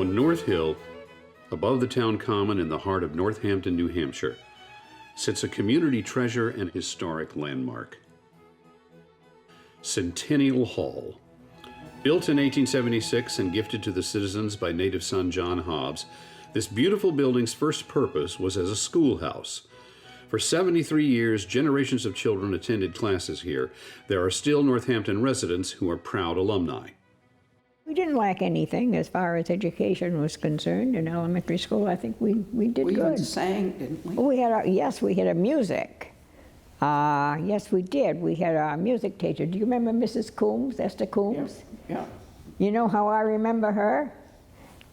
On North Hill, above the town common in the heart of Northampton, New Hampshire, sits a community treasure and historic landmark. Centennial Hall. Built in 1876 and gifted to the citizens by native son John Hobbs, this beautiful building's first purpose was as a schoolhouse. For 73 years, generations of children attended classes here. There are still Northampton residents who are proud alumni. We didn't lack anything as far as education was concerned. In elementary school, I think we did good. We even sang, didn't we? We had yes, we had a music. Yes, we did. We had our music teacher. Do you remember Mrs. Coombs, Esther Coombs? Yeah. You know how I remember her?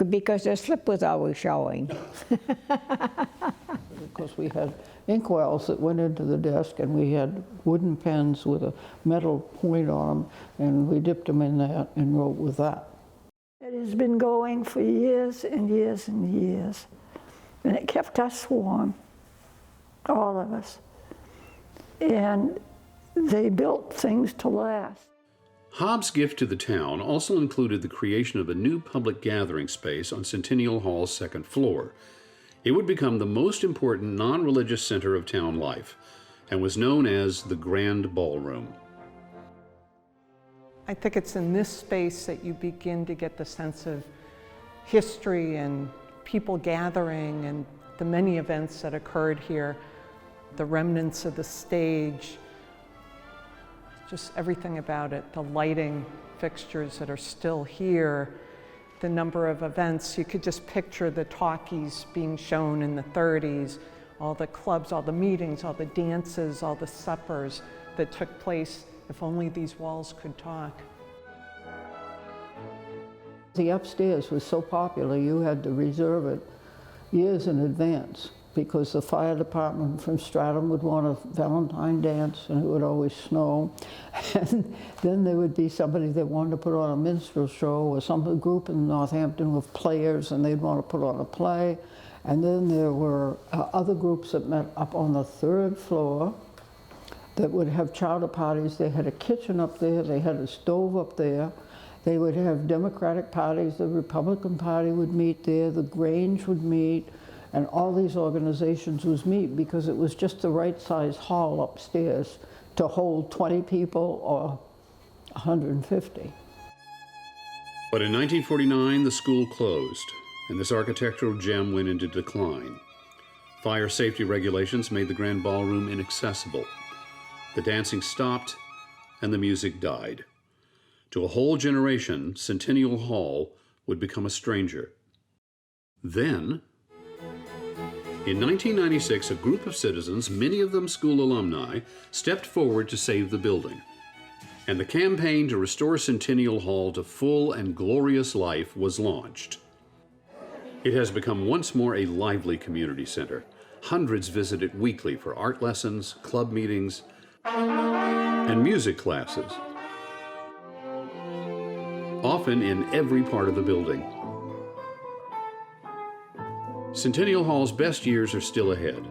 Because her slip was always showing. Because we had inkwells that went into the desk, and we had wooden pens with a metal point on them, and we dipped them in that and wrote with that. It has been going for years and years and years, and it kept us warm, all of us. And they built things to last. Hobbs' gift to the town also included the creation of a new public gathering space on Centennial Hall's second floor. It would become the most important non-religious center of town life and was known as the Grand Ballroom. I think it's in this space that you begin to get the sense of history and people gathering and the many events that occurred here, the remnants of the stage, just everything about it, the lighting fixtures that are still here, the number of events. You could just picture the talkies being shown in the 30s, all the clubs, all the meetings, all the dances, all the suppers that took place. If only these walls could talk. The upstairs was so popular, you had to reserve it years in advance, because the fire department from Stratham would want a Valentine dance, and it would always snow. And then there would be somebody that wanted to put on a minstrel show, or some group in Northampton with players, and they'd want to put on a play. And then there were other groups that met up on the third floor that would have chowder parties. They had a kitchen up there, they had a stove up there. They would have Democratic parties, the Republican Party would meet there, the Grange would meet, and all these organizations would meet because it was just the right size hall upstairs to hold 20 people or 150. But in 1949, the school closed, and this architectural gem went into decline. Fire safety regulations made the Grand Ballroom inaccessible. The dancing stopped, and the music died. To a whole generation, Centennial Hall would become a stranger. Then, in 1996, a group of citizens, many of them school alumni, stepped forward to save the building. And the campaign to restore Centennial Hall to full and glorious life was launched. It has become once more a lively community center. Hundreds visit it weekly for art lessons, club meetings, and music classes, often in every part of the building. Centennial Hall's best years are still ahead.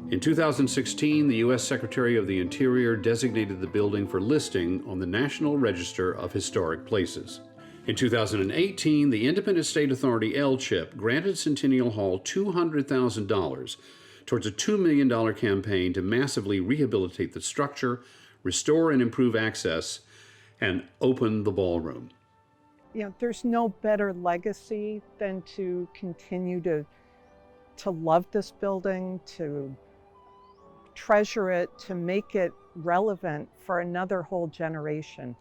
In 2016, the U.S. Secretary of the Interior designated the building for listing on the National Register of Historic Places. In 2018, the Independent State Authority LCHIP granted Centennial Hall $200,000 towards a $2 million campaign to massively rehabilitate the structure, restore and improve access, and open the ballroom. You know, there's no better legacy than to continue to love this building, to treasure it, to make it relevant for another whole generation.